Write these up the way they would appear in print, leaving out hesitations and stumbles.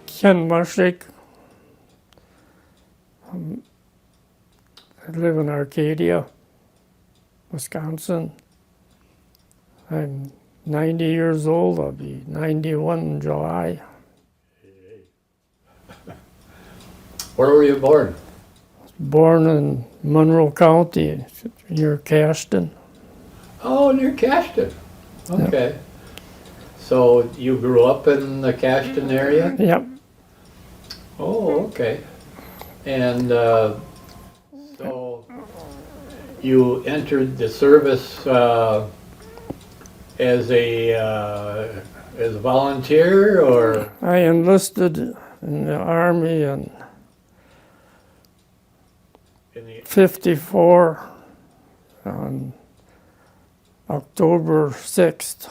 Ken Mashak. I live in Arcadia, Wisconsin. I'm 90 years old. I'll be 91 in July. Where were you born? Born in Monroe County, near Cashton. Oh, near Cashton. Okay. Yep. So you grew up in the Cashton area? Yep. Oh, okay. And so you entered the service as a volunteer, or? I enlisted in the Army in 54 on October 6th.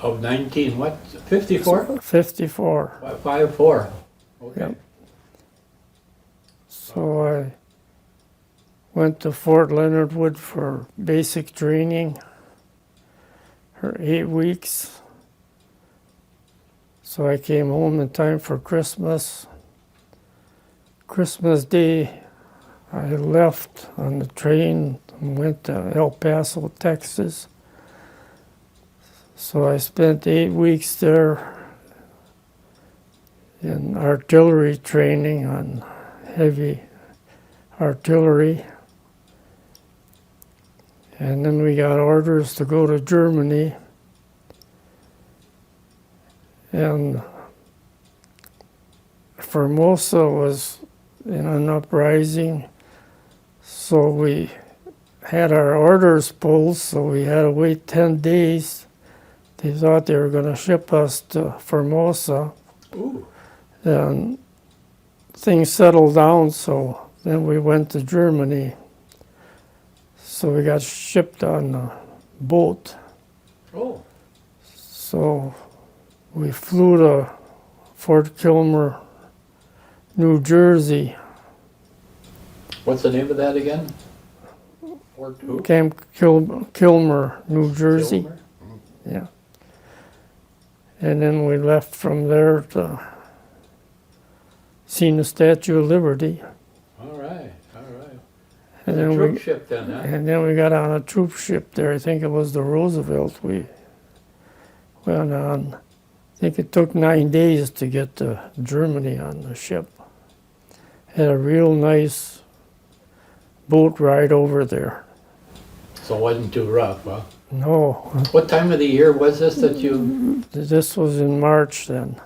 Of 19, what, 54? 54. 54. Okay. Yep. So I went to Fort Leonard Wood for basic training for 8 weeks. So I came home in time for Christmas. Christmas Day, I left on the train and went to El Paso, Texas. So I spent 8 weeks there in artillery training on heavy artillery. And then we got orders to go to Germany. And Formosa was in an uprising, so we had our orders pulled, so we had to wait 10 days. They thought they were going to ship us to Formosa. Ooh. And things settled down, so then we went to Germany. So we got shipped on a boat. Oh. So we flew to Fort Kilmer, New Jersey. What's the name of that again? Fort who? Camp Kilmer, New Jersey. Kilmer? Yeah. And then we left from there to see the Statue of Liberty. All right, all right. And a then troop ship then, huh? And then we got on a troop ship there. I think it was the Roosevelt. We went on. I think it took 9 days to get to Germany on the ship. Had a real nice boat ride over there. So it wasn't too rough, huh? No. What time of the year was this that you... This was in March then.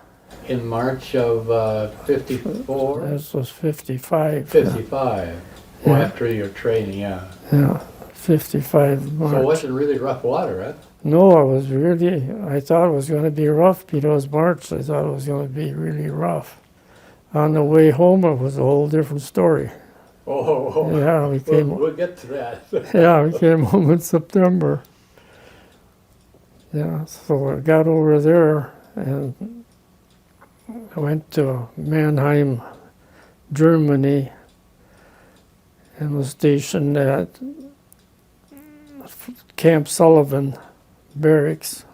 In March of 54? This was 55. 55. Yeah. Well, after your training, yeah. Yeah, 55 March. So it wasn't really rough water, huh? No, I thought it was going to be rough because March, I thought it was going to be really rough. On the way home, it was a whole different story. Oh, yeah, we'll get to that. Yeah, we came home in September. Yeah, so I got over there and I went to Mannheim, Germany, and was stationed at Camp Sullivan barracks.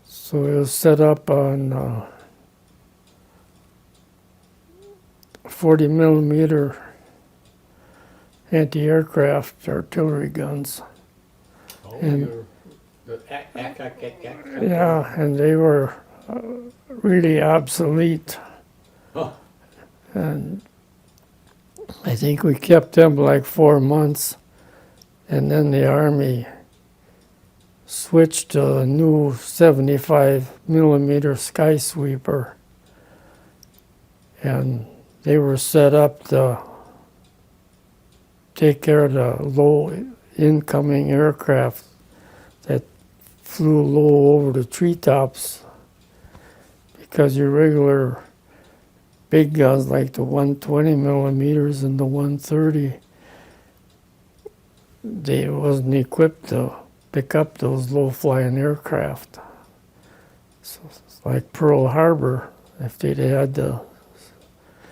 So it was set up on 40 millimeter anti-aircraft artillery guns. Oh, And yeah, and they were really obsolete. Huh. And I think we kept them like 4 months, and then the Army switched to a new 75 millimeter Sky Sweeper, and they were set up to take care of the low incoming aircraft that flew low over the treetops, because your regular big guns like the 120 millimeters and the 130, they wasn't equipped to pick up those low-flying aircraft. So it's like Pearl Harbor, if they'd had the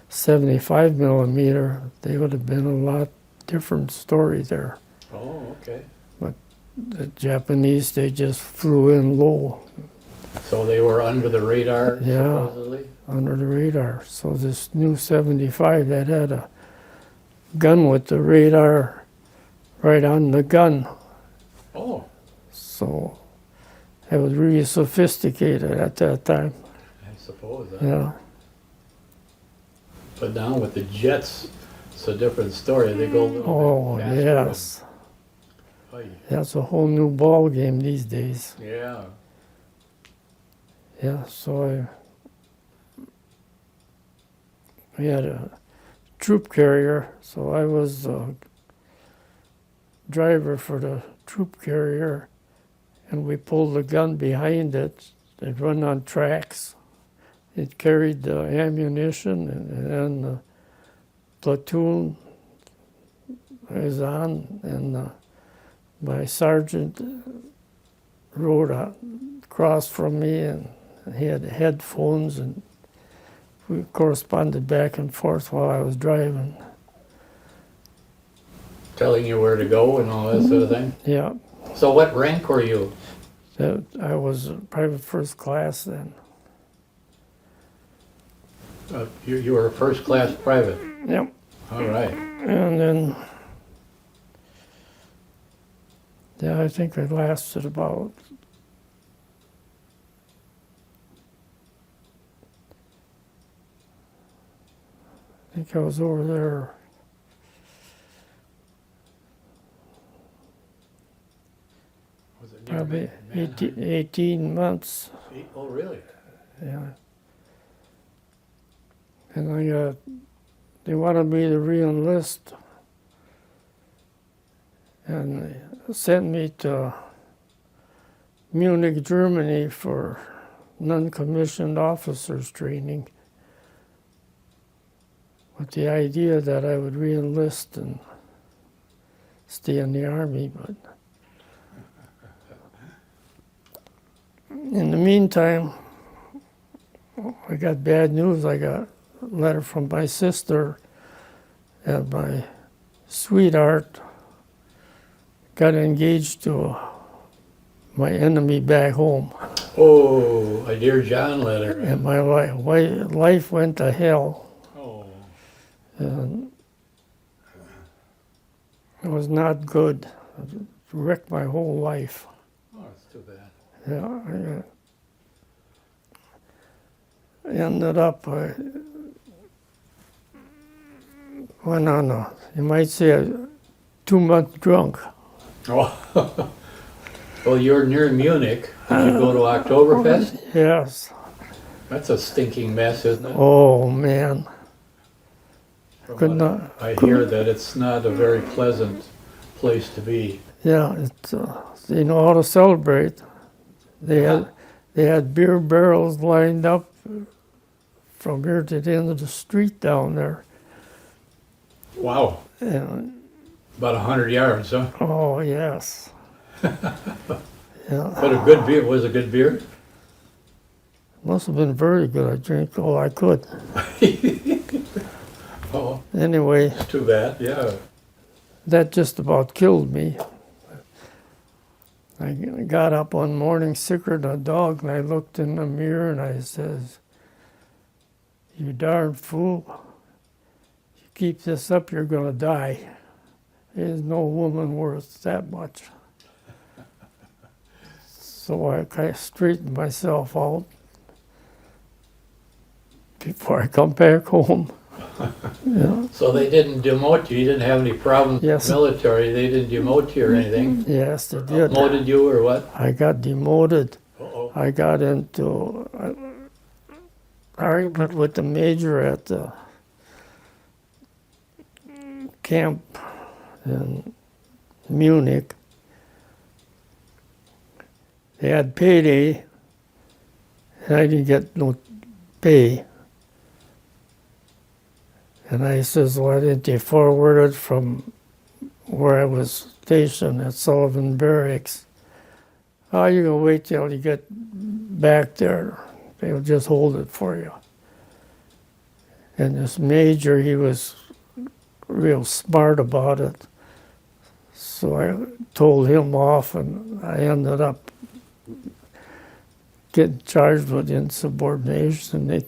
75 millimeter, they would have been a lot different story there. Oh, okay. But the Japanese, they just flew in low. So they were under the radar, Yeah. supposedly? Under the radar. So this new 75 that had a gun with the radar right on the gun. Oh, So it was really sophisticated at that time. I suppose. Yeah. But now with the jets, it's a different story. They go a little Oh, bit faster. yes. Oy. That's a whole new ball game these days. Yeah. Yeah, so we had a troop carrier, so I was the driver for the troop carrier, and we pulled the gun behind it. It run on tracks. It carried the ammunition, and then the platoon was on, and my sergeant rode across from me, and he had headphones, and we corresponded back and forth while I was driving. Telling you where to go and all that sort of thing. Yeah, So what rank were you? I was private first class then. You were a first class private. Yep. All right. And then, yeah, I think I lasted about I think I was over there Was it near probably Mannheim? 18 months. Oh, really? Yeah. And they wanted me to re-enlist. And they sent me to Munich, Germany for non-commissioned officers training, with the idea that I would re-enlist and stay in the Army. But in the meantime, I got bad news. I got a letter from my sister, and my sweetheart got engaged to my enemy back home. Oh, a Dear John letter. And my life went to hell. Oh, And it was not good. It wrecked my whole life. oh, it's too bad. Yeah, I ended up, I went on you might say, a 2-month drunk. Oh, well, you're near Munich. Did you go to Oktoberfest? Yes. That's a stinking mess, isn't it? Oh, man. From Could what not. I hear that it's not a very pleasant place to be. Yeah, they know how to celebrate. They had beer barrels lined up from here to the end of the street down there. Wow, And, about 100 yards, huh? oh, yes. Yeah. But a good beer, was a good beer? Must have been very good. I drank all I could. Oh, Anyway, it's too bad, yeah. that just about killed me. I got up one morning sicker than a dog, and I looked in the mirror and I says, "You darn fool. You keep this up, you're going to die. There's no woman worth that much." So I kind of straightened myself out before I come back home. Yeah. So they didn't demote you, you didn't have any problems Yes. with the military, they didn't demote you or anything? Yes, they did. Demoted you or what? I got demoted. Uh-oh. I got into an argument with the major at the camp in Munich. They had payday, and I didn't get no pay. And I says, "Why didn't you forward it from where I was stationed at Sullivan Barracks?" "Oh, you can wait till you get back there. They'll just hold it for you." And this major, he was real smart about it. So I told him off, and I ended up getting charged with insubordination, and they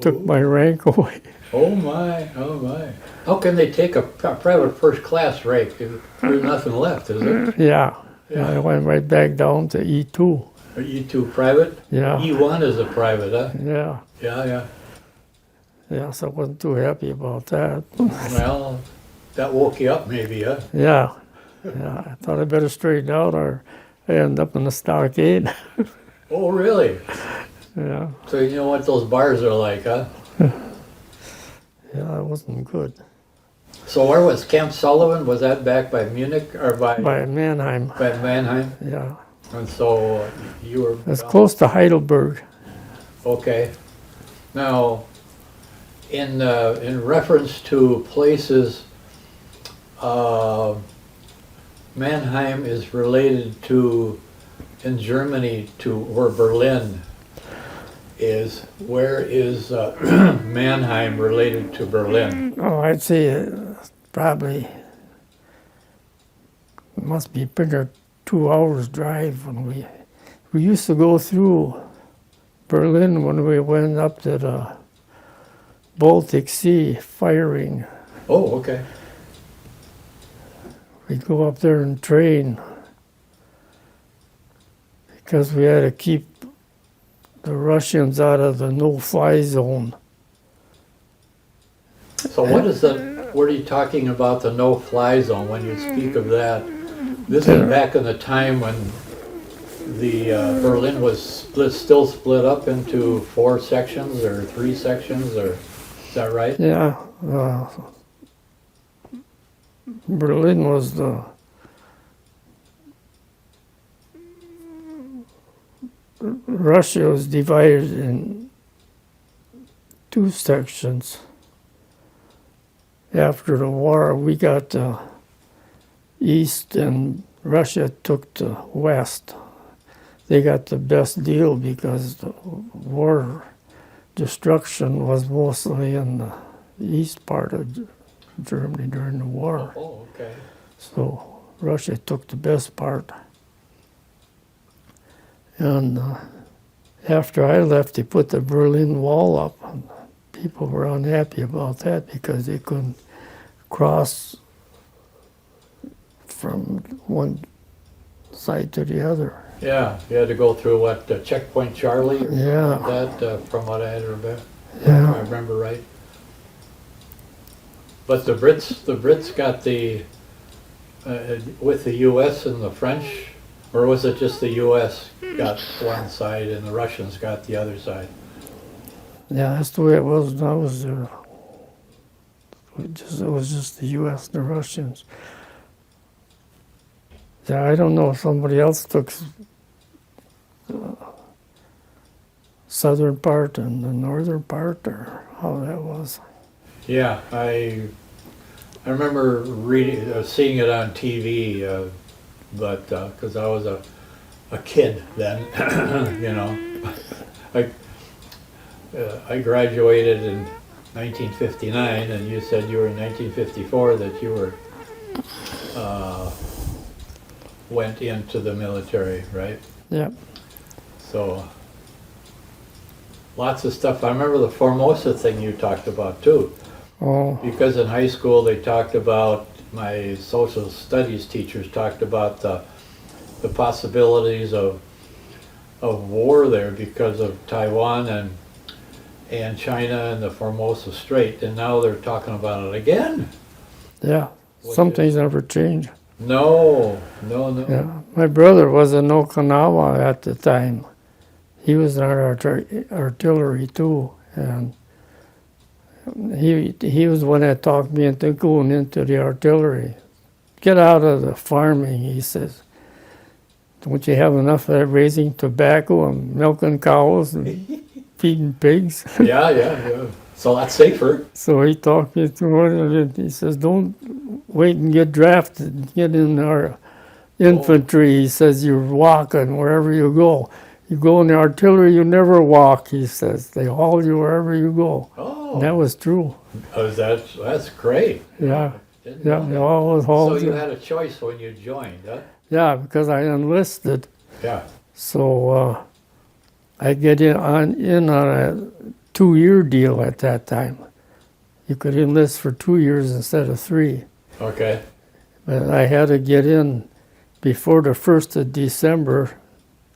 took my rank away. Oh my, oh my. How can they take a private first class rank if there's nothing left, is there? Yeah. I went right back down to E2. Are E2 private? Yeah. E1 is a private, huh? Yeah. Yeah. Yeah, so I wasn't too happy about that. Well, that woke you up maybe, huh? Yeah. I thought I better straighten out or I end up in the stockade. Oh, really? Yeah. So you know what those bars are like, huh? Yeah, it wasn't good. So where was Camp Sullivan? Was that back by Munich or by Mannheim. by Mannheim? Yeah. And so you were... It's close to Heidelberg. Okay. Now, in reference to places, Mannheim is related to, in Germany, to where Berlin is. Where is Mannheim related to Berlin? Oh, I'd say probably must be bigger 2 hours drive when we used to go through Berlin when we went up to the Baltic Sea firing. Oh, okay. We'd go up there and train because we had to keep the Russians out of the no-fly zone. So what is the, what are you talking about, the no-fly zone, when you speak of that? This is back in the time when the Berlin was still split up into 4 sections or 3 sections, or is that right? Yeah. Berlin was the Russia was divided in 2 sections. After the war, we got the east and Russia took the west. They got the best deal because the war destruction was mostly in the east part of Germany during the war. Oh, okay. So Russia took the best part. And after I left, they put the Berlin Wall up. And people were unhappy about that because they couldn't cross from one side to the other. Yeah, you had to go through what, Checkpoint Charlie? Or Yeah. like that, from what I had read, if Yeah. I remember right. But the Brits got the, with the U.S. and the French, or was it just the U.S. got one side and the Russians got the other side? Yeah, that's the way it was. That was it was just the U.S. and the Russians. Yeah, I don't know if somebody else took southern part and the northern part, or how that was. Yeah, I remember reading, seeing it on TV, but because I was a kid then, you know, I graduated in 1959, and you said you were in 1954 that you were went into the military, right? Yeah. So lots of stuff. I remember the Formosa thing you talked about too. Oh, Because in high school they talked about, my social studies teachers talked about the possibilities of war there because of Taiwan and China and the Formosa Strait, and now they're talking about it again. yeah. Some things never change. No. Yeah. My brother was in Okinawa at the time. He was in artillery too, and he was the one that talked me into going into the artillery. Get out of the farming, he says. Don't you have enough of that raising tobacco and milking cows and feeding pigs? Yeah. So that's safer. So he talked me through it, and he says, don't wait and get drafted, get in our infantry. He says, you're walking wherever you go. You go in the artillery, you never walk, he says. They haul you wherever you go. Oh. And that was true. That's great. Yeah. Didn't Yeah, know they that. always So hauled you you. had a choice when you joined, huh? Yeah, because I enlisted. Yeah. So I get in on a 2-year deal at that time. You could enlist for 2 years instead of 3. Okay. But I had to get in before the 1st of December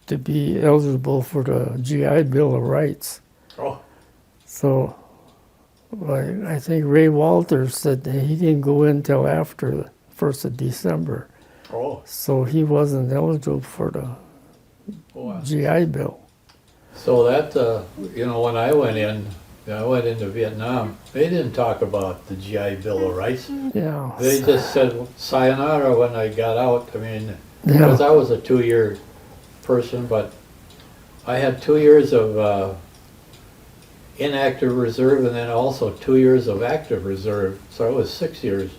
to be eligible for the GI Bill of Rights. Oh. So I think Ray Walters said that he didn't go in till after the 1st of December. Oh. So he wasn't eligible for the Wow. GI Bill. So that, when I went into Vietnam, they didn't talk about the GI Bill of Rights. Yeah. They just said sayonara when I got out. I mean, Yeah. because I was a 2-year person, but I had 2 years of inactive reserve and then also 2 years of active reserve. So it was 6 years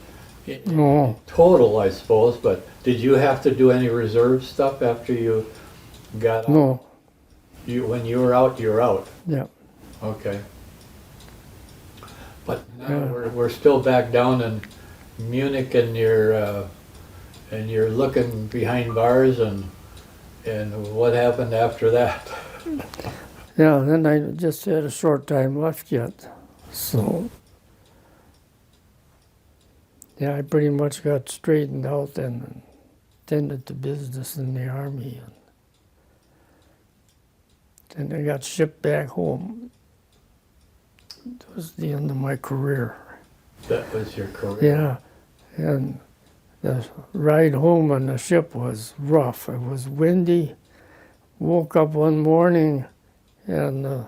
No. total, I suppose. But did you have to do any reserve stuff after you got out? No. When you were out, you're out. Yeah. Okay. But now Yeah. we're still back down in Munich, and you're looking behind bars, and what happened after that? Yeah, then I just had a short time left yet. So, yeah, I pretty much got straightened out and tended to business in the Army. And then I got shipped back home. It was the end of my career. That was your career. Yeah, and the ride home on the ship was rough. It was windy. Woke up one morning and the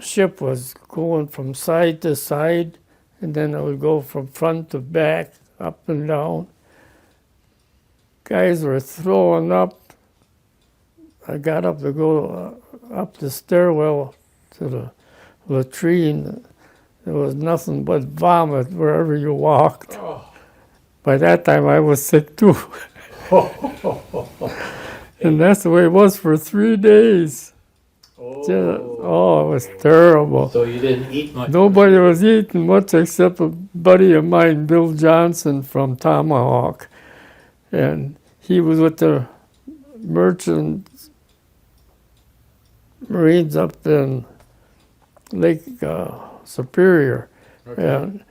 ship was going from side to side, and then it would go from front to back, up and down. Guys were throwing up. I got up to go up the stairwell to the latrine. There was nothing but vomit wherever you walked. Oh. By that time, I was sick too. And that's the way it was for 3 days. Oh, it was terrible. So you didn't eat much? Nobody was eating much except a buddy of mine, Bill Johnson from Tomahawk. And he was with the merchant Marines up in Lake Superior. Okay. And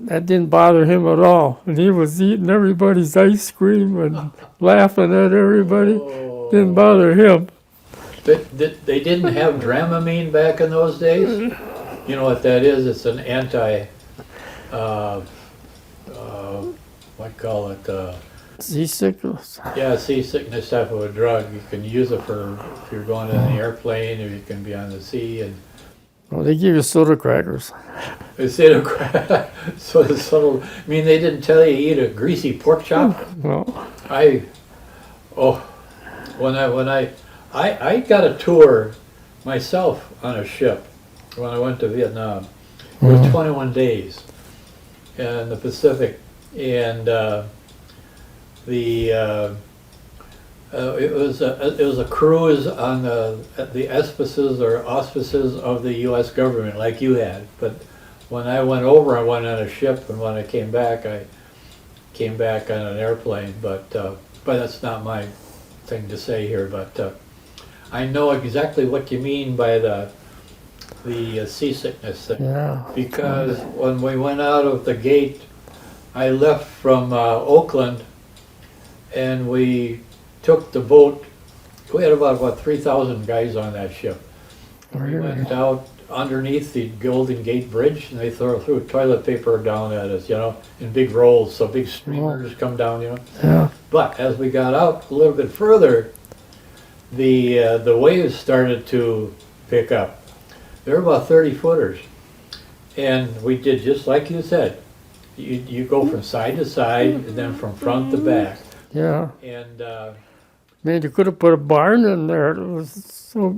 that didn't bother him at all. And he was eating everybody's ice cream and laughing at everybody. Oh. Didn't bother him. They didn't have Dramamine back in those days? You know what that is? It's an what call it? Seasickness. Yeah, seasickness type of a drug. You can use it for if you're going on an airplane, or you can be on the sea. And Well, they give you soda crackers. they say so the subtle. I mean, they didn't tell you to eat a greasy pork chop. No. I got a tour myself on a ship when I went to Vietnam. It was 21 days in the Pacific, and it was a cruise on the auspices of the U.S. government, like you had. But when I went over, I went on a ship, and when I came back on an airplane. But that's not my thing to say here. But I know exactly what you mean by the seasickness thing. Yeah. Because when we went out of the gate, I left from Oakland, and we took the boat. We had about 3,000 guys on that ship. We went out underneath the Golden Gate Bridge, and they threw toilet paper down at us, in big rolls, so big streamers come down, Yeah. But as we got out a little bit further, the waves started to pick up. They were about 30 footers, and we did just like you said. You go from side to side, and then from front to back. Yeah. And Man, you could have put a barn in there. It was so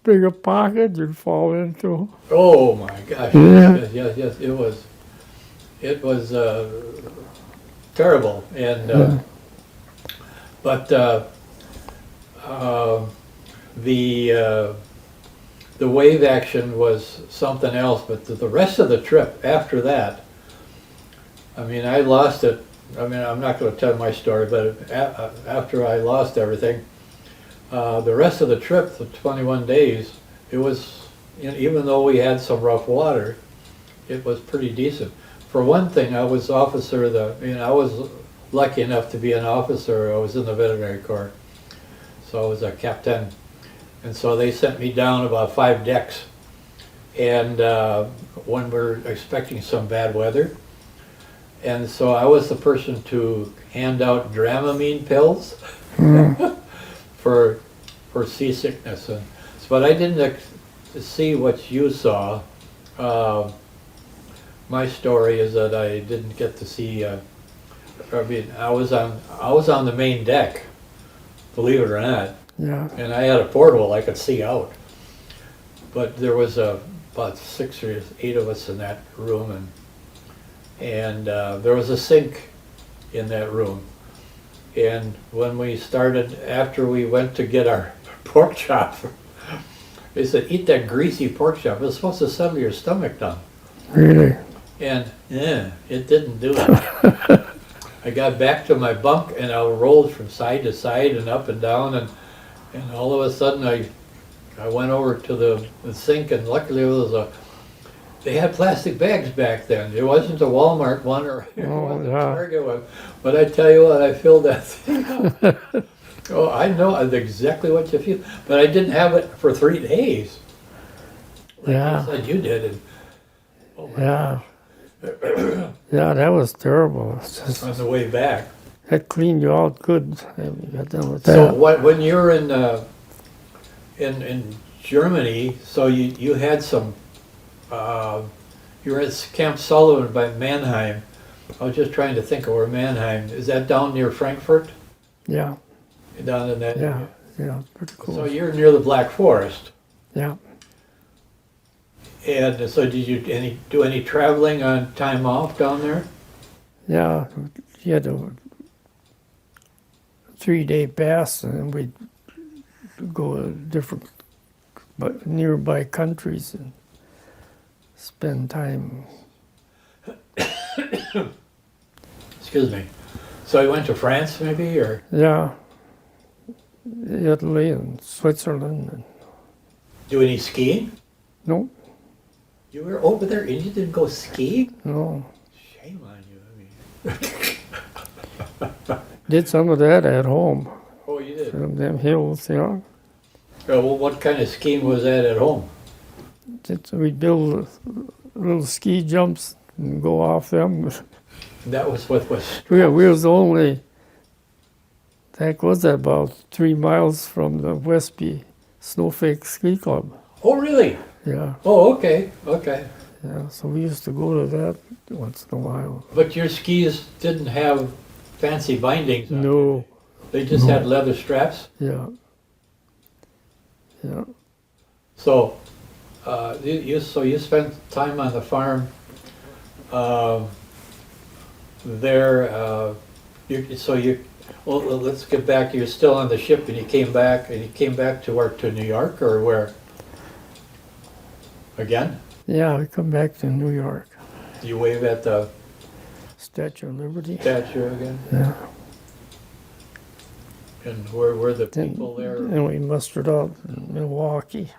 big a pocket you'd fall into. oh my gosh, Yeah. yes, it was terrible. And but the wave action was something else. But the rest of the trip after that, I mean, I lost it. I mean, I'm not going to tell my story, but after I lost everything, the rest of the trip, the 21 days, it was, you know, even though we had some rough water, it was pretty decent. For one thing, I was officer of the, you know, I was lucky enough to be an officer. I was in the veterinary corps, so I was a captain. And so they sent me down about 5 decks. And when we're expecting some bad weather, and so I was the person to hand out Dramamine pills for seasickness. And but I didn't see what you saw. My story is that I didn't get to see. I mean, I was on the main deck, believe it or not. Yeah. And I had a porthole I could see out. But there was about 6 or 8 of us in that room, and there was a sink in that room. And when we started, after we went to get our pork chop, they said, eat that greasy pork chop. It's supposed to settle your stomach down. Really? And yeah, it didn't do it. I got back to my bunk and I rolled from side to side and up and down, and all of a sudden I went over to the sink, and luckily it was they had plastic bags back then. It wasn't a Walmart one or a Target one. But I tell you what, I filled that thing up. Oh, I know exactly what you feel. But I didn't have it for 3 days. Like Yeah. you said you did. And, oh my Yeah. Yeah, that was terrible. It's God, just, on the way back. that cleaned you out good. You got done with that. So when you're in Germany, so you had some, you were at Camp Sullivan by Mannheim. I was just trying to think of where Mannheim, is that down near Frankfurt? Yeah. Down in that Yeah. area? Yeah. Pretty cool. So you're near the Black Forest. Yeah. And so did you do any traveling on time off down there? Yeah. You had a 3-day pass, and we'd go to different nearby countries and spend time. Excuse me. So you went to France maybe, or? Yeah. Italy and Switzerland. And, Do any skiing? no, You were over there and you didn't go skiing? no. Shame on you. I mean. Did some of that at home. Oh, you did? From them hills, you know. Well, what kind of skiing was that at home? We'd build little ski jumps and go off them. That was what was. We was only, that was about 3 miles from the Westby Snowflake Ski Club. Oh, really? Yeah, Oh, okay, okay. yeah. So we used to go to that once in a while. But your skis didn't have fancy bindings on them. No, They just had leather straps? yeah, yeah. So, you spent time on the farm there. Well, let's get back. You're still on the ship, and you came back to where? To New York, or where? Again? Yeah, we come back to New York. Do you wave at the Statue of Liberty. statue again? Yeah. And where were the Then, people there? and we mustered out in Milwaukee.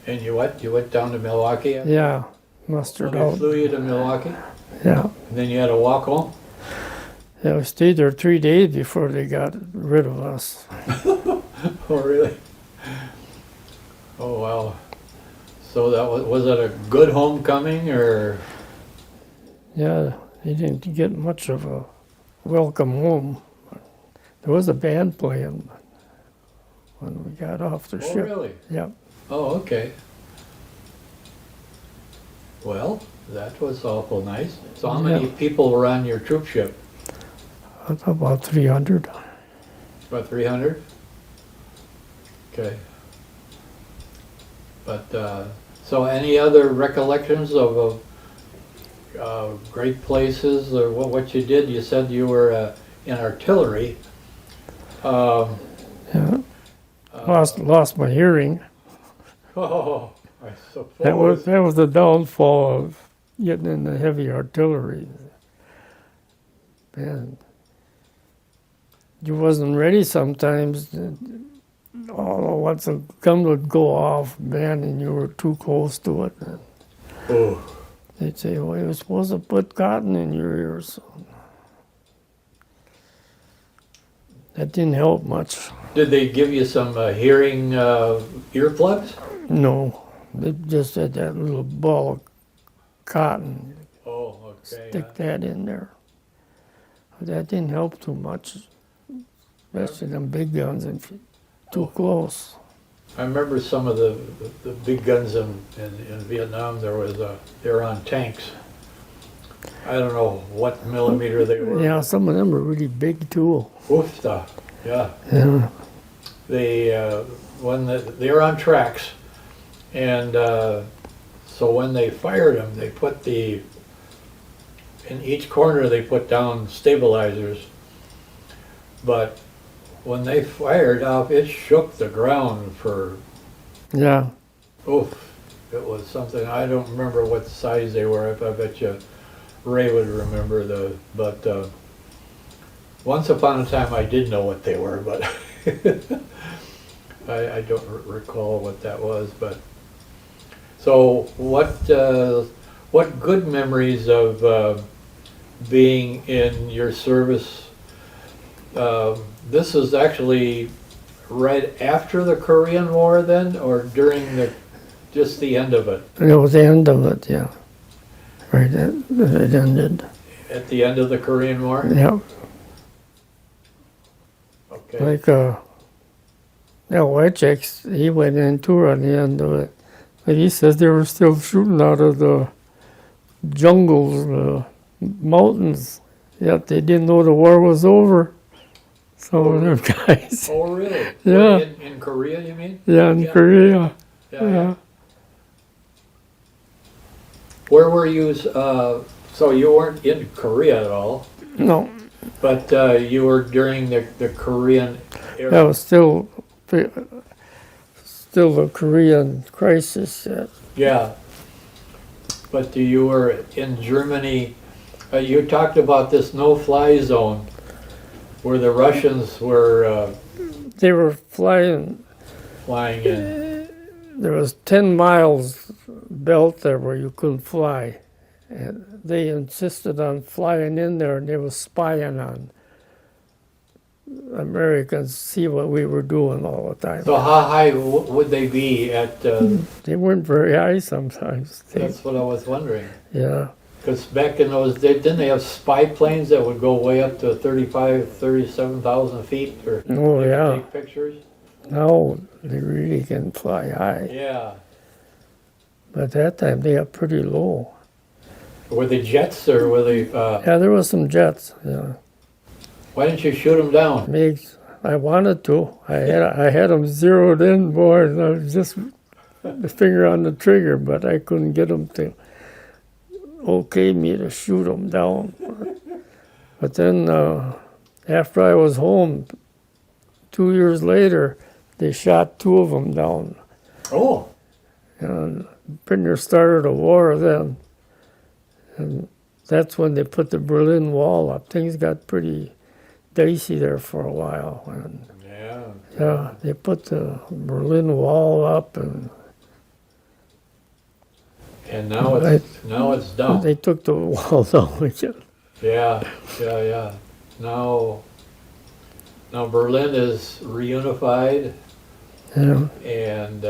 And you what? You went down to Milwaukee? Yeah, mustered They out. flew you to Milwaukee, Yeah. and then you had to walk home. Yeah, we stayed there 3 days before they got rid of us. Oh, really? Oh, wow. So that was it a good homecoming, or? Yeah, he didn't get much of a welcome home. There was a band playing when we got off the Oh, ship. really? Yeah. Oh, okay. Well, that was awful nice. So how many Yeah. people were on your troop ship? About 300. About 300? Okay. But, so any other recollections of great places or what you did? You said you were in artillery. Yeah. Lost my hearing. Oh, I suppose. That was the downfall of getting into heavy artillery. And you wasn't ready sometimes. Once a gun would go off, man, and you were too close to it. Oh. They'd say, well, you're supposed to put cotton in your ears. So that didn't help much. Did they give you some hearing earplugs? No, they just had that little ball of cotton. Oh, okay. Stick that in there. But that didn't help too much, especially them big guns if you're too close. I remember some of the big guns in Vietnam. They were on tanks. I don't know what millimeter they were. Yeah, some of them were really big too. Oof, yeah. Yeah. They were on tracks, and so when they fired them, they put in each corner they put down stabilizers. But when they fired off, it shook the ground for. Yeah. Oof, it was something. I don't remember what size they were. I bet you Ray would remember but once upon a time I did know what they were, but I don't recall what that was. But so what good memories of being in your service? This is actually right after the Korean War then, or during just the end of it? It was the end of it, yeah. Right, it ended. At the end of the Korean War? Yeah. Okay. Like, Wojciech, he went in too at the end of it. But he says they were still shooting out of the jungles, mountains, yet they didn't know the war was over. Some of them guys. Oh, really? Yeah. In Korea, you mean? Yeah, in Korea. Yeah. Where were you? So you weren't in Korea at all, No, but you were during the Korean era. that was still the Korean crisis. Yeah. But you were in Germany. You talked about this no-fly zone where the Russians were They were flying. flying in. There was 10 miles belt there where you couldn't fly. And they insisted on flying in there, and they were spying on Americans, see what we were doing all the time. So how high would they be at? They weren't very high sometimes. That's what I was wondering. Yeah. Because back in those days, didn't they have spy planes that would go way up to 37,000 feet? Or Oh, yeah. take pictures? Now they really can fly high. Yeah. But at that time, they got pretty low. Were they jets or were they? Yeah, there was some jets. Yeah. Why didn't you shoot them down? I wanted to. I had them zeroed in, boy, and I was just the finger on the trigger, but I couldn't get them to okay me to shoot them down. But then after I was home, 2 years later, they shot 2 of them down. Oh. And pretty near started a war then. And that's when they put the Berlin Wall up. Things got pretty dicey there for a while. And yeah, they put the Berlin Wall up, and now it's done. They took the wall down again. Yeah. Now Berlin is reunified, Yeah. and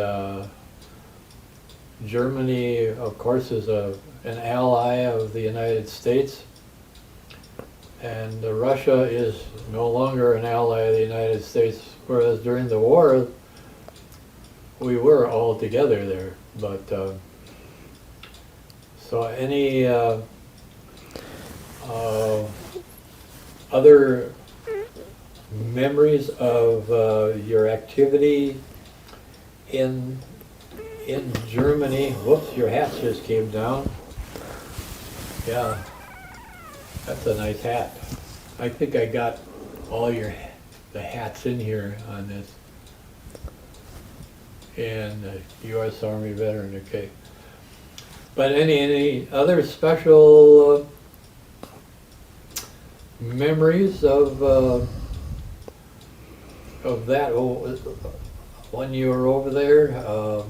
Germany, of course, is an ally of the United States, and Russia is no longer an ally of the United States, whereas during the war, we were all together there. But so any other memories of your activity in Germany? Whoops, your hat just came down. Yeah, that's a nice hat. I think I got all the hats in here on this. in the U.S. Army veteran, okay. But any other special memories of that when you were over there,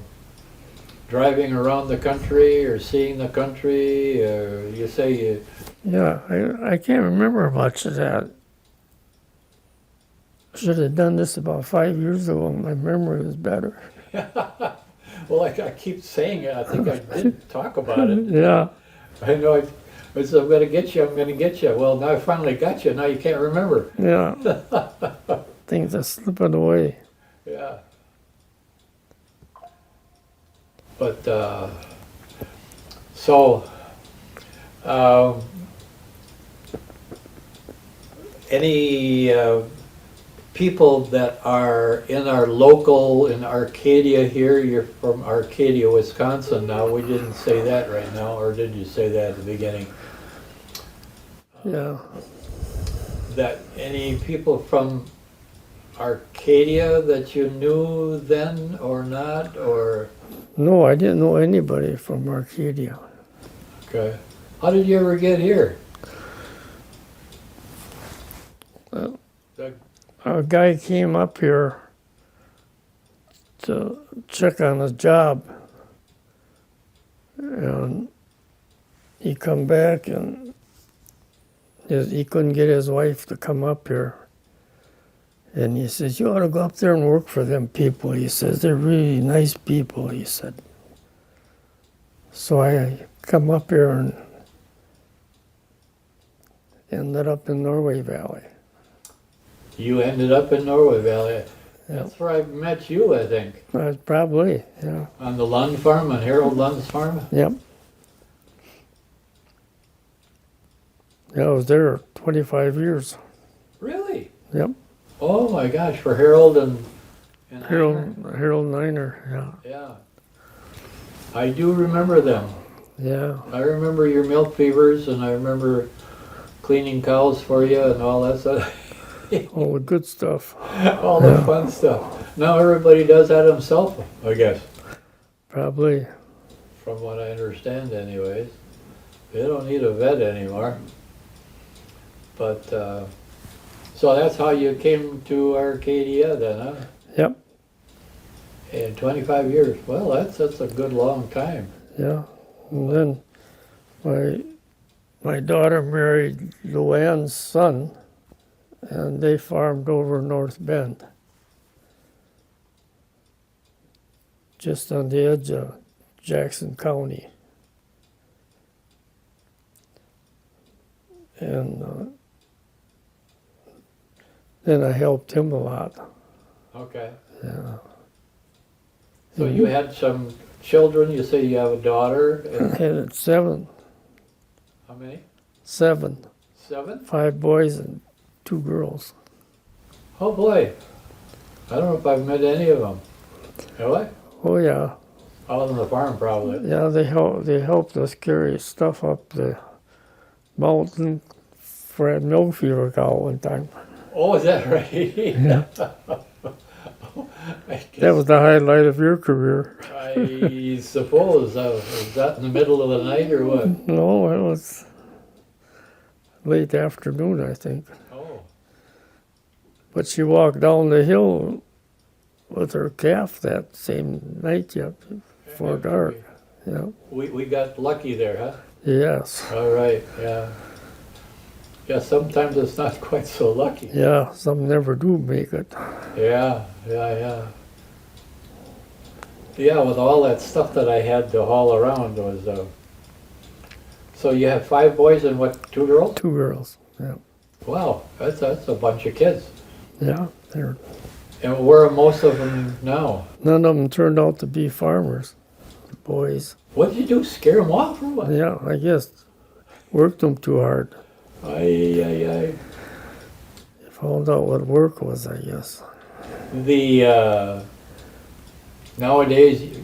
driving around the country or seeing the country? Or you say you... Yeah, I can't remember much of that. Should have done this about 5 years ago. My memory was better. Well, I keep saying it. I think I did talk about it. Yeah. I know. I said, I'm going to get you. I'm going to get you. Well, now I finally got you. Now you can't remember. Yeah. Things are slipping away. Yeah. But so any people that are in our local, in Arcadia here, you're from Arcadia, Wisconsin now, we didn't say that right now, or did you say that at the beginning? Yeah. That any people from Arcadia that you knew then or not, or? No, I didn't know anybody from Arcadia. Okay. How did you ever get here? A guy came up here to check on his job, and he come back and he couldn't get his wife to come up here. And he says, you ought to go up there and work for them people. He says, they're really nice people, he said. So I come up here and ended up in Norway Valley. You ended up in Norway Valley. Yeah. That's where I met you, I think. Probably, yeah. On the Lund farm, on Harold Lund's farm? Yep. Yeah, I was there 25 years. Really? Yep. Oh my gosh, for Harold and Harold Niner, yeah. Yeah. I do remember them. Yeah. I remember your milk fevers, and I remember cleaning cows for you and all that stuff. All the good stuff. All the fun stuff. Now everybody does that himself, I guess. Probably. From what I understand anyways. They don't need a vet anymore. But, so that's how you came to Arcadia then, huh? Yep. In 25 years. Well, that's a good long time. Yeah. And then my daughter married Luann's son, and they farmed over North Bend, just on the edge of Jackson County. And then I helped him a lot. Okay. Yeah. So you had some children. You say you have a daughter. I had 7. How many? 7. 7? 5 boys and 2 girls. Oh boy. I don't know if I've met any of them. Have I? Oh yeah. All on the farm probably. Yeah, they helped us carry stuff up the mountain for a milk fever cow one time. Oh, is that right? Yeah. I guess, That was the highlight of your career. I suppose. Was that in the middle of the night or what? No, it was late afternoon, I think. Oh. But she walked down the hill with her calf that same night yet, before dark. Yeah. We got lucky there, huh? Yes. All right, yeah. Yeah, sometimes it's not quite so lucky. Yeah, some never do make it. Yeah. Yeah, with all that stuff that I had to haul around was, so you have 5 boys and what, 2 girls? 2 girls, yeah. Wow, that's a bunch of kids. Yeah, they're, And where are most of them now? none of them turned out to be farmers, the boys. What did you do, scare them off or what? Yeah, I guess worked them too hard. Aye. Found out what work was, I guess. The, nowadays,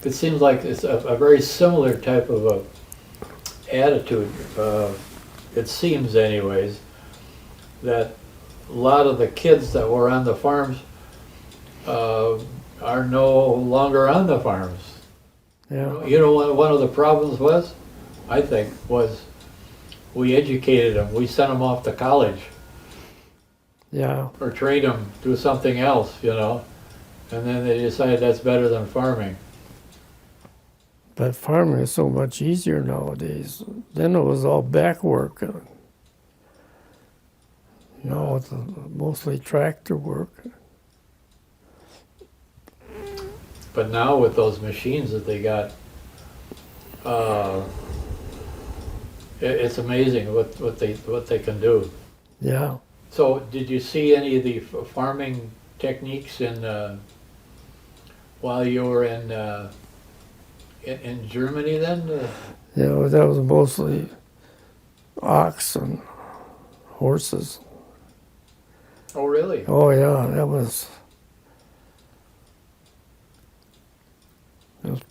it seems like it's a very similar type of a attitude, it seems anyways, that a lot of the kids that were on the farms are no longer on the farms. Yeah. You know what one of the problems was? I think was we educated them. We sent them off to college Yeah. or trained them, do something else, you know, and then they decided that's better than farming. But farming is so much easier nowadays. Then it was all back work. Now it's mostly tractor work. But now with those machines that they got, it's amazing what they can do. Yeah. So did you see any of the farming techniques while you were in Germany then? Yeah, that was mostly ox and horses. Oh, really? Oh yeah, it was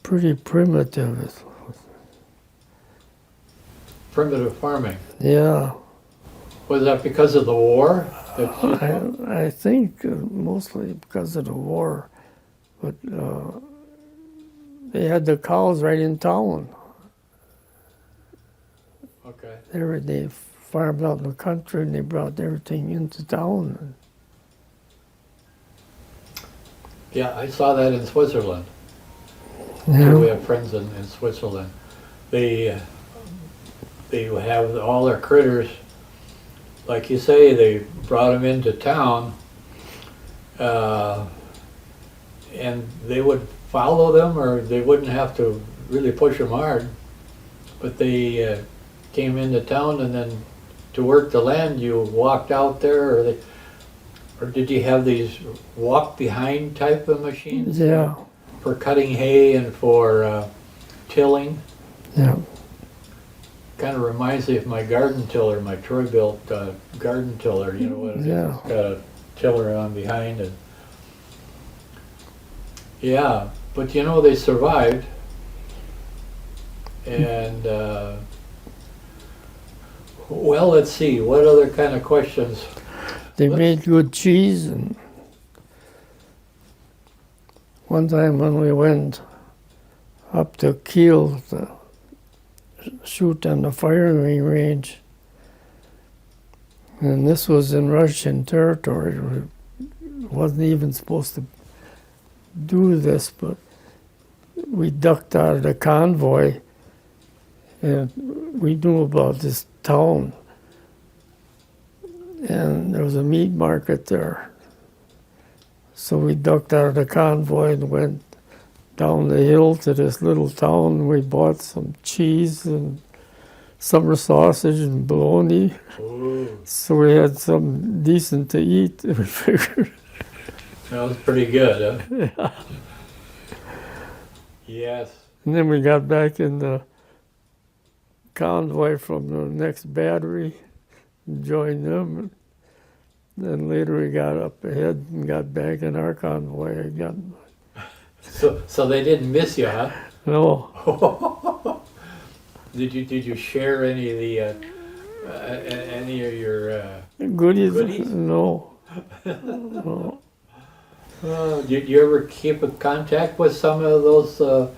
pretty primitive. Primitive farming. Yeah. Was that because of the war? I think mostly because of the war, but they had the cows right in town. Okay. They farmed out in the country and they brought everything into town. Yeah, I saw that in Switzerland. Yeah. We have friends in Switzerland. They have all their critters, like you say, they brought them into town, and they would follow them, or they wouldn't have to really push them hard, but they came into town, and then to work the land, you walked out there, or did you have these walk behind type of machines? Yeah. For cutting hay and for tilling. Yeah. Kind of reminds me of my garden tiller, my Troy-built garden tiller. You know what it is? Yeah. It's got a tiller on behind it. Yeah, but you know, they survived. And, well, let's see, what other kind of questions? They made good cheese, and one time when we went up to Kiel to shoot on the firing range, and this was in Russian territory. We wasn't even supposed to do this, but we ducked out of the convoy, and we knew about this town, and there was a meat market there. So we ducked out of the convoy and went down the hill to this little town. We bought some cheese and summer sausage and bologna. Ooh, So we had something decent to eat, we figured. that was pretty good, huh? Yeah. Yes. And then we got back in the convoy from the next battery and joined them. And then later we got up ahead and got back in our convoy again. So they didn't miss you, huh? No. Did you share any of your Goodies? Goodies? No. No. Did you ever keep in contact with some of those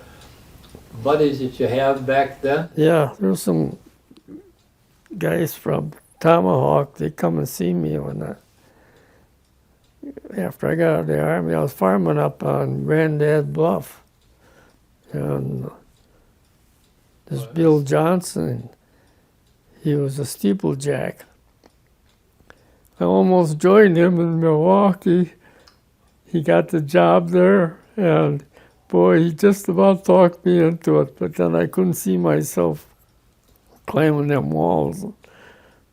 buddies that you have back then? Yeah, there's some guys from Tomahawk. They come and see me after I got out of the Army. I was farming up on Grandad Bluff. And this Bill Johnson, he was a steeplejack. I almost joined him in Milwaukee. He got the job there, and boy, he just about talked me into it, but then I couldn't see myself climbing them walls,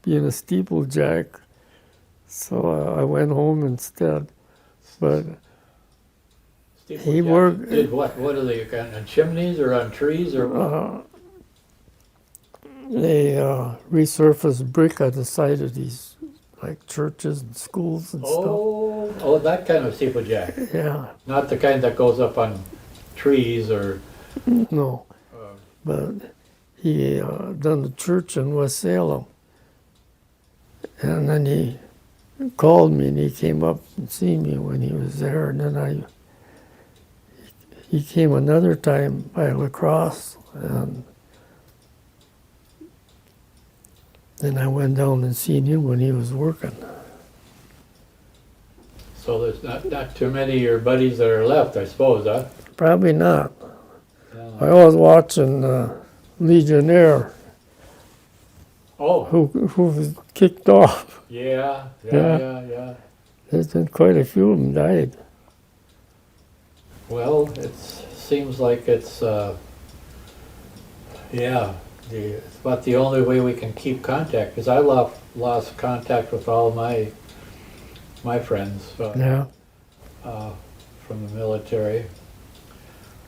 being a steeplejack. So I went home instead. But he worked. Did what? What are they, on chimneys or on trees or what? They resurfaced brick on the side of these, like churches and schools and stuff. Oh, that kind of steeplejack. Yeah, Not the kind that goes up on trees or. no. But he done the church in West Salem. And then he called me and he came up and see me when he was there. And then he came another time by lacrosse, and then I went down and seen him when he was working. So there's not too many of your buddies that are left, I suppose, huh? Probably not. Yeah. I was watching Legionnaire, Oh, who was kicked off. yeah. There's been quite a few of them died. Well, it seems like it's, it's about the only way we can keep contact, because I lost contact with all my friends Yeah. from the military.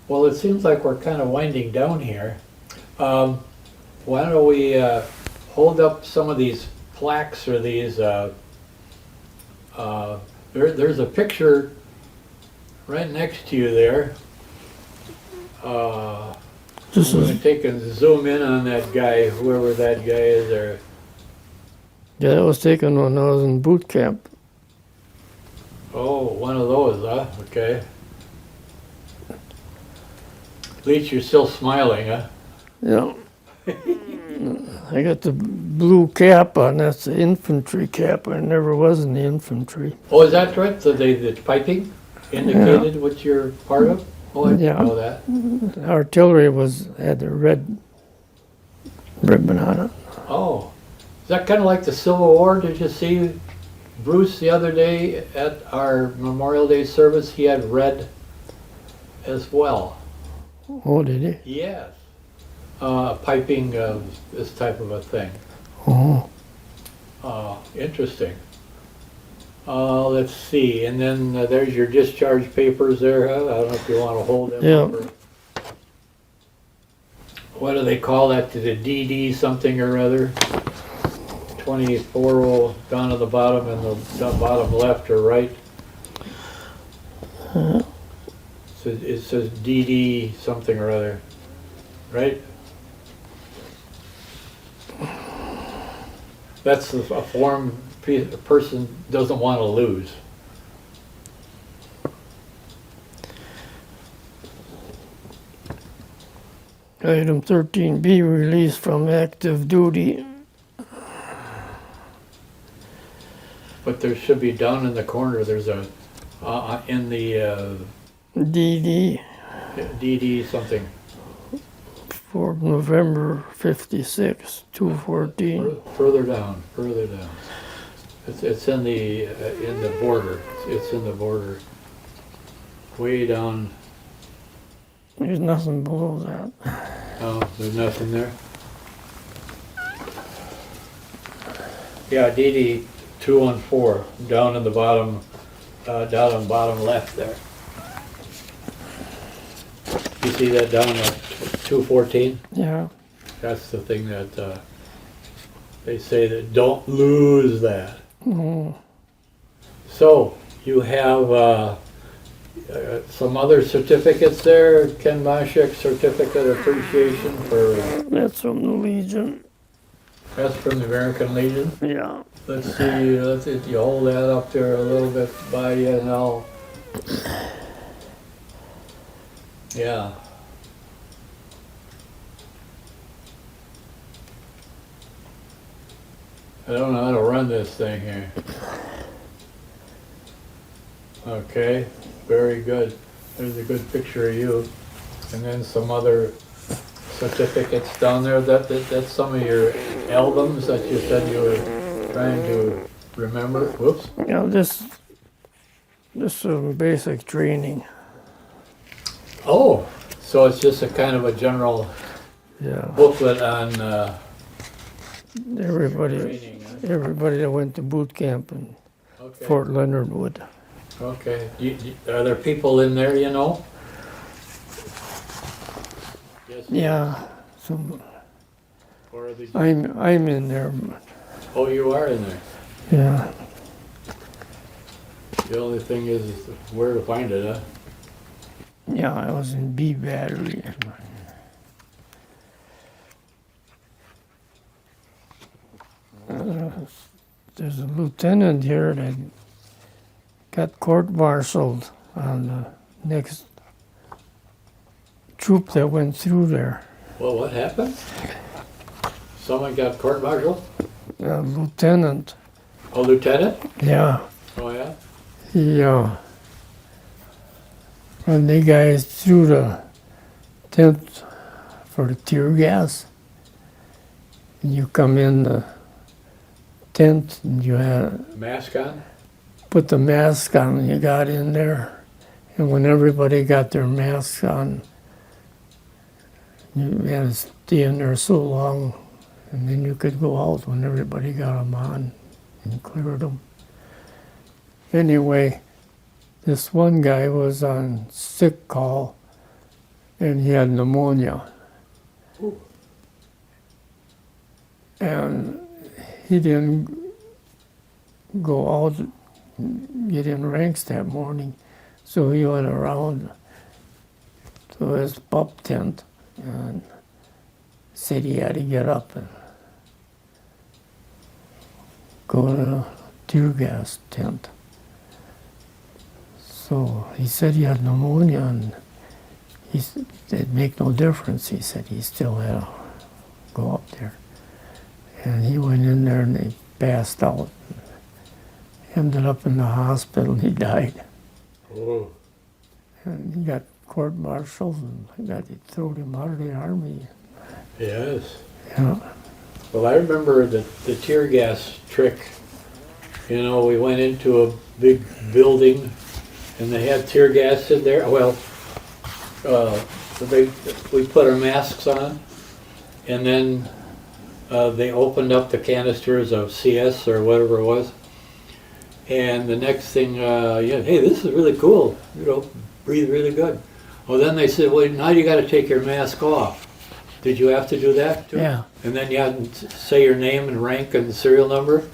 Well, it seems like we're kind of winding down here. Why don't we hold up some of these plaques or these, there's a picture right next to you there. This We're is, going to take and zoom in on that guy, whoever that guy is there. yeah, that was taken when I was in boot camp. Oh, one of those, huh? Okay. At least you're still smiling, huh? Yeah. I got the blue cap on, that's the infantry cap. I never was in the infantry. Oh, is that right? So the piping indicated what you're part of? Oh, I Yeah. didn't know that. Artillery had a red ribbon on it. Oh, is that kind of like the Civil War? Did you see Bruce the other day at our Memorial Day service? He had red as well. Oh, did he? Yes. Piping this type of a thing. Oh, Interesting. Let's see, and then there's your discharge papers there. Huh? I don't know if you want to hold them Yeah. up. Or, what do they call that? The DD something or other? 24 down at the bottom and the bottom left or right. So it says DD something or other, right? That's a form a person doesn't want to lose. Item 13B, release from active duty. But there should be down in the corner, there's a, in the DD DD something. for November 56, 214. Further down. It's in the border. It's in the border. Way down. There's nothing below that. Oh, there's nothing there? Yeah, DD 214, down in the bottom, down in the bottom left there. You see that down at 214? Yeah. That's the thing that they say that don't lose that. Oh, So you have some other certificates there. Ken Mashak certificate of appreciation for that's from the Legion. that's from the American Legion. Yeah. Let's see. Let's see if you hold that up there a little bit by you, and I'll. Yeah. I don't know how to run this thing here. Okay, very good. There's a good picture of you. And then some other certificates down there. That's some of your albums that you said you were trying to remember. Whoops. You know, this some basic training. Oh, so it's just a kind of a general Yeah. booklet on Everybody training. Huh? that went to boot camp in Okay. Fort Leonard Wood. Okay. Are there people in there, you know? Yes. Yeah. So Or are they just, I'm in there. oh, you are in there. Yeah. The only thing is where to find it, huh? Yeah, I was in B Battery. There's a lieutenant here that got court-martialed on the next troop that went through there. Well, what happened? Someone got court-martialed? A lieutenant. A lieutenant? Yeah. Oh, yeah? He, when the guys threw the tent for the tear gas, and you come in the tent and you had Mask on? put the mask on and you got in there. And when everybody got their masks on, you had to stay in there so long, and then you could go out when everybody got them on and cleared them. Anyway, this one guy was on sick call, and he had pneumonia. Ooh. And he didn't go out, get in ranks that morning, so he went around to his pup tent and said he had to get up and go to the tear gas tent. So he said he had pneumonia, and he said it'd make no difference. He said he still had to go up there. And he went in there and they passed out. Ended up in the hospital and he died. Oh. And he got court-martialed and they threw him out of the army. Yes. Yeah. Well, I remember the tear gas trick. You know, we went into a big building and they had tear gas in there. Well, we put our masks on, and then they opened up the canisters of CS or whatever it was. And the next thing, hey, this is really cool. You know, breathe really good. Well, then they said, well, now you got to take your mask off. Did you have to do that too? Yeah. And then you had to say your name and rank and serial number.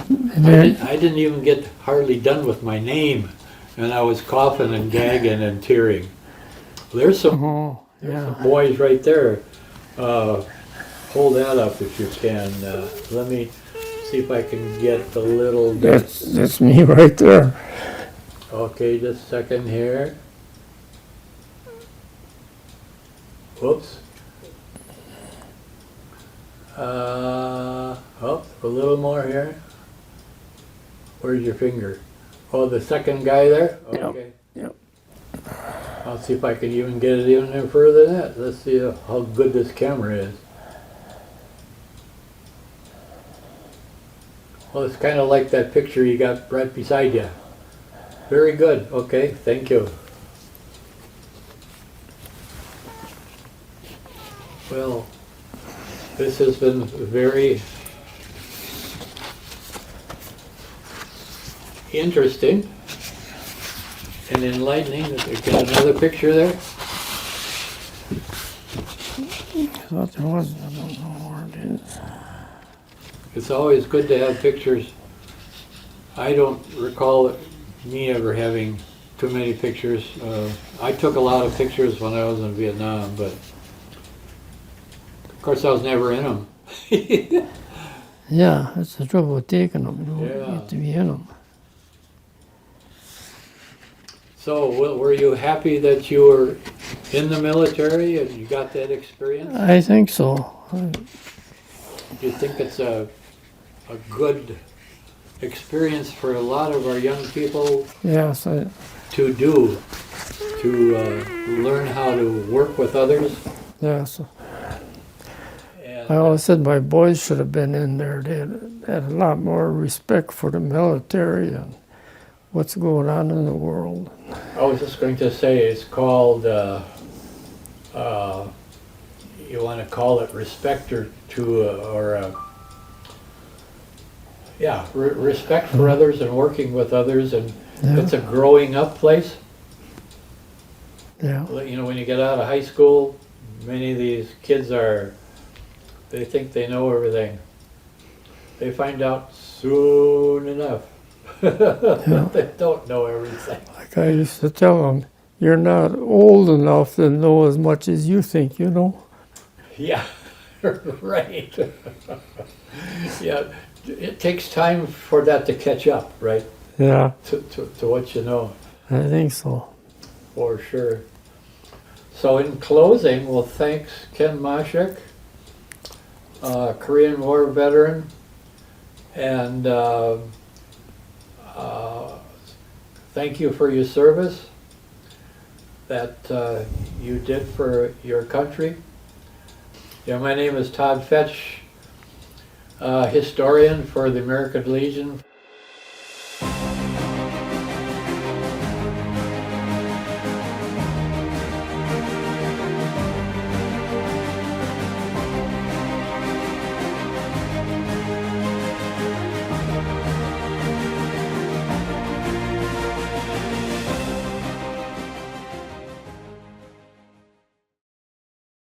And then, I didn't even get hardly done with my name, and I was coughing and gagging and tearing. There's some boys right there. Hold that up if you can. Let me see if I can get the little... that's me right there. Okay, just a second here. Whoops. A little more here. Where's your finger? Oh, the second guy there? Okay. Yep. I'll see if I can even get it even there further than that. Let's see how good this camera is. Well, it's kind of like that picture you got right beside you. Very good. Okay, thank you. Well, this has been very interesting and enlightening. You got another picture there? I thought there was, I don't know where it is. It's always good to have pictures. I don't recall me ever having too many pictures. I took a lot of pictures when I was in Vietnam, but of course I was never in them. Yeah, that's the trouble with taking them. You don't Yeah. get to be in them. So, were you happy that you were in the military and you got that experience? I think so. Do you think it's a good experience for a lot of our young people Yes, to do, to learn how to work with others? yes. And, I always said my boys should have been in there. They had a lot more respect for the military and what's going on in the world. I was just going to say, it's called, you want to call it respect respect for others and working with others, and it's a growing up place. Yeah, You know, when you get out of high school, many of these kids they think they know everything. They find out soon enough that they don't know everything. like I used to tell them, you're not old enough to know as much as you think you know. Yeah, right. Yeah, it takes time for that to catch up, right? Yeah, To what you know, I think so. for sure. So in closing, well, thanks Ken Mashak, Korean War veteran, and thank you for your service that you did for your country. Yeah, my name is Todd Fetsch, historian for the American Legion.